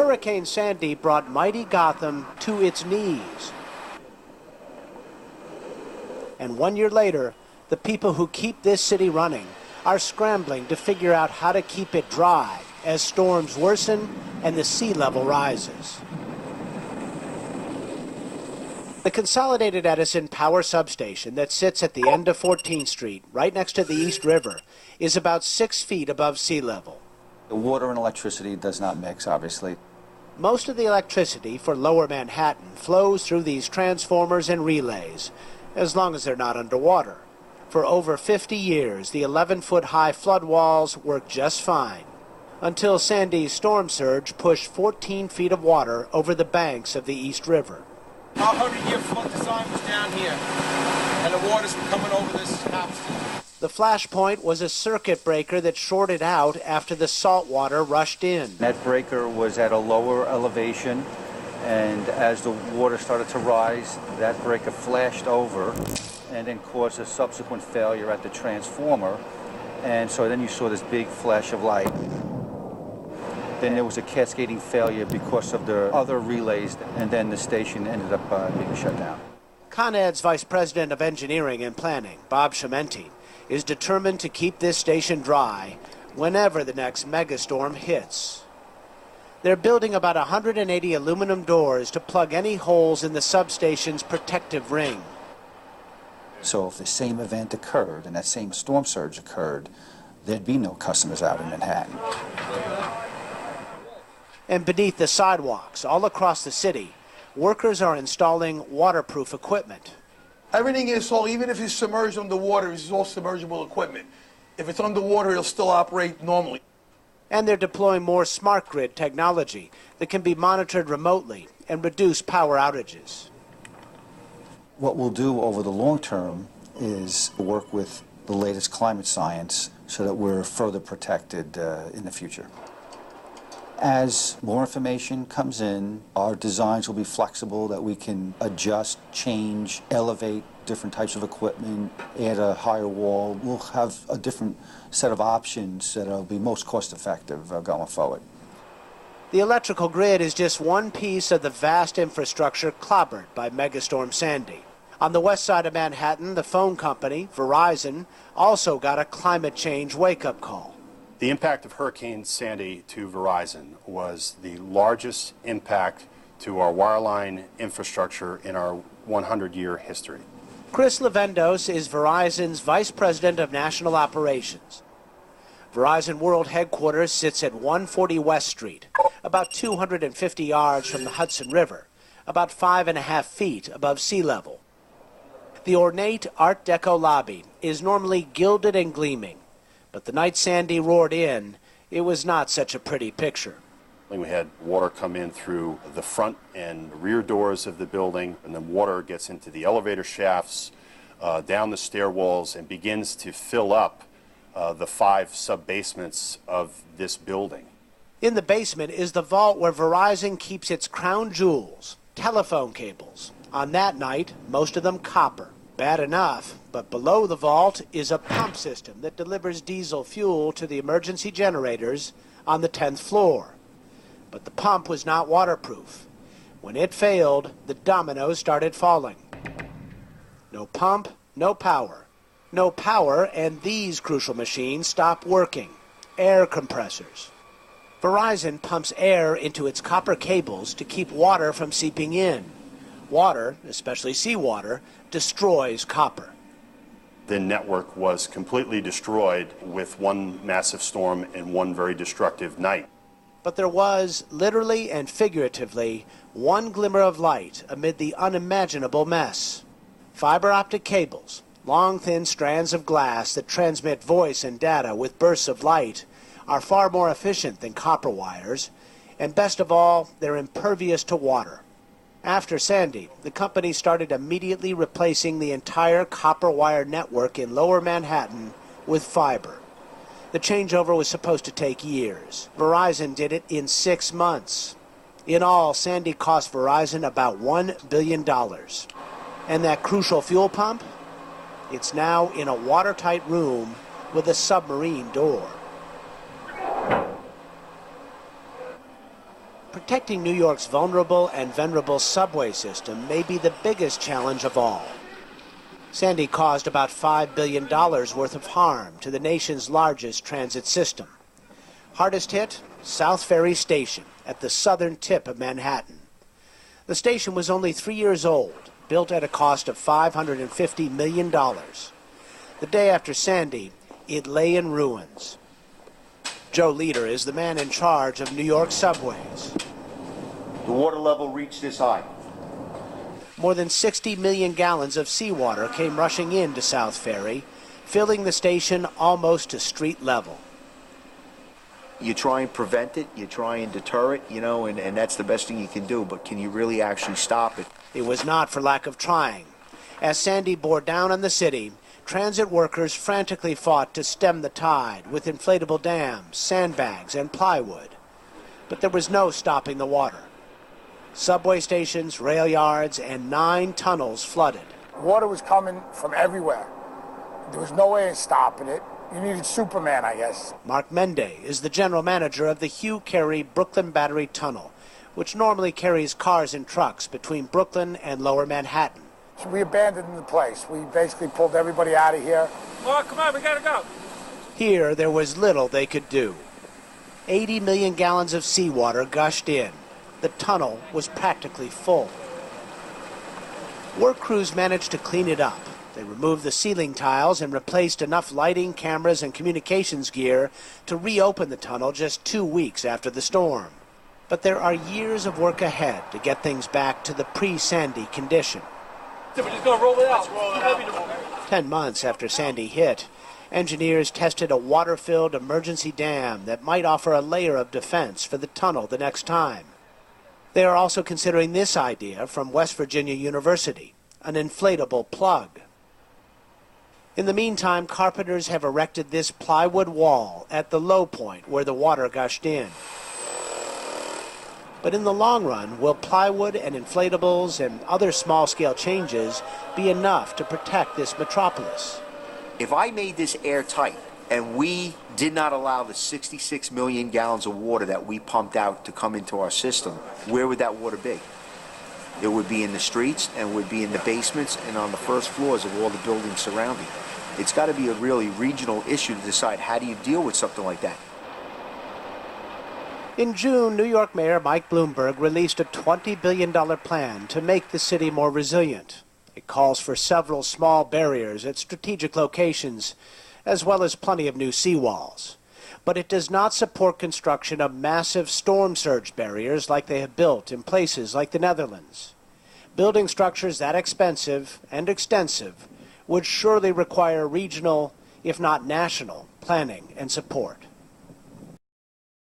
Hurricane Sandy brought mighty Gotham to its knees. And 1 year later, the people who keep this city running are scrambling to figure out how to keep it dry as storms worsen and the sea level rises. The Consolidated Edison Power Substation that sits at the end of 14th Street, right next to the East River, is about 6 feet above sea level. The water and electricity does not mix, obviously. Most of the electricity for Lower Manhattan flows through these transformers and relays, as long as they're not underwater. For over 50 years, the 11-foot-high flood walls worked just fine, until Sandy's storm surge pushed 14 feet of water over the banks of the East River. Our 100-year flood design was down here, and the water's coming over this house. The flashpoint was a circuit breaker that shorted out after the salt water rushed in. That breaker was at a lower elevation, and as the water started to rise, that breaker flashed over and then caused a subsequent failure at the transformer. And so then you saw this big flash of light. Then there was a cascading failure because of the other relays, and then the station ended up being shut down. Con Ed's Vice President of Engineering and Planning, Bob Chimenti, is determined to keep this station dry whenever the next megastorm hits. They're building about 180 aluminum doors to plug any holes in the substation's protective ring. So if the same event occurred and that same storm surge occurred, there'd be no customers out in Manhattan. And beneath the sidewalks, all across the city, workers are installing waterproof equipment. Everything is all, even if it's submerged underwater, it's all submergible equipment. If it's underwater, it'll still operate normally. And they're deploying more smart grid technology that can be monitored remotely and reduce power outages. What we'll do over the long term is work with the latest climate science so that we're further protected in the future. As more information comes in, our designs will be flexible, that we can adjust, change, elevate different types of equipment, add a higher wall. We'll have a different set of options that will be most cost-effective going forward. The electrical grid is just one piece of the vast infrastructure clobbered by Megastorm Sandy. On the west side of Manhattan, the phone company, Verizon, also got a climate change wake-up call. The impact of Hurricane Sandy to Verizon was the largest impact to our wireline infrastructure in our 100-year history. Chris Levendos is Verizon's Vice President of National Operations. Verizon World Headquarters sits at 140 West Street, about 250 yards from the Hudson River, about 5.5 feet above sea level. The ornate Art Deco lobby is normally gilded and gleaming, but the night Sandy roared in, it was not such a pretty picture. We had water come in through the front and rear doors of the building, and then water gets into the elevator shafts, down the stairwalls, and begins to fill up the 5 sub-basements of this building. In the basement is the vault where Verizon keeps its crown jewels, telephone cables. On that night, most of them copper. Bad enough, but below the vault is a pump system that delivers diesel fuel to the emergency generators on the 10th floor. But the pump was not waterproof. When it failed, the dominoes started falling. No pump, no power. No power, and these crucial machines stopped working. Air compressors. Verizon pumps air into its copper cables to keep water from seeping in. Water, especially seawater, destroys copper. The network was completely destroyed with one massive storm and one very destructive night. But there was, literally and figuratively, one glimmer of light amid the unimaginable mess. Fiber optic cables, long thin strands of glass that transmit voice and data with bursts of light, are far more efficient than copper wires, and best of all, they're impervious to water. After Sandy, the company started immediately replacing the entire copper wire network in Lower Manhattan with fiber. The changeover was supposed to take years. Verizon did it in 6 months. In all, Sandy cost Verizon about $1 billion. And that crucial fuel pump? It's now in a watertight room with a submarine door. Protecting New York's vulnerable and venerable subway system may be the biggest challenge of all. Sandy caused about $5 billion worth of harm to the nation's largest transit system. Hardest hit, South Ferry Station at the southern tip of Manhattan. The station was only 3 years old, built at a cost of $550 million. The day after Sandy, it lay in ruins. Joe Leader is the man in charge of New York subways. The water level reached this high. More than 60 million gallons of seawater came rushing into South Ferry, filling the station almost to street level. You try and prevent it, you try and deter it, and that's the best thing you can do, but can you really actually stop it? It was not for lack of trying. As Sandy bore down on the city, transit workers frantically fought to stem the tide with inflatable dams, sandbags, and plywood. But there was no stopping the water. Subway stations, rail yards, and 9 tunnels flooded. Water was coming from everywhere. There was no way of stopping it. You needed Superman, I guess. Mark Mende is the general manager of the Hugh Carey Brooklyn Battery Tunnel, which normally carries cars and trucks between Brooklyn and Lower Manhattan. So we abandoned the place. We basically pulled everybody out of here. Oh, come on, we gotta go. Here, there was little they could do. 80 million gallons of seawater gushed in. The tunnel was practically full. Work crews managed to clean it up. They removed the ceiling tiles and replaced enough lighting, cameras, and communications gear to reopen the tunnel just 2 weeks after the storm. But there are years of work ahead to get things back to the pre-Sandy condition. We're just gonna roll it out. 10 months after Sandy hit, engineers tested a water-filled emergency dam that might offer a layer of defense for the tunnel the next time. They are also considering this idea from West Virginia University, an inflatable plug. In the meantime, carpenters have erected this plywood wall at the low point where the water gushed in. But in the long run, will plywood and inflatables and other small-scale changes be enough to protect this metropolis? If I made this airtight and we did not allow the 66 million gallons of water that we pumped out to come into our system, where would that water be? It would be in the streets and would be in the basements and on the first floors of all the buildings surrounding. It's got to be a really regional issue to decide how do you deal with something like that. In June, New York Mayor Mike Bloomberg released a $20 billion plan to make the city more resilient. It calls for several small barriers at strategic locations, as well as plenty of new seawalls. But it does not support construction of massive storm surge barriers like they have built in places like the Netherlands. Building structures that expensive and extensive would surely require regional, if not national, planning and support.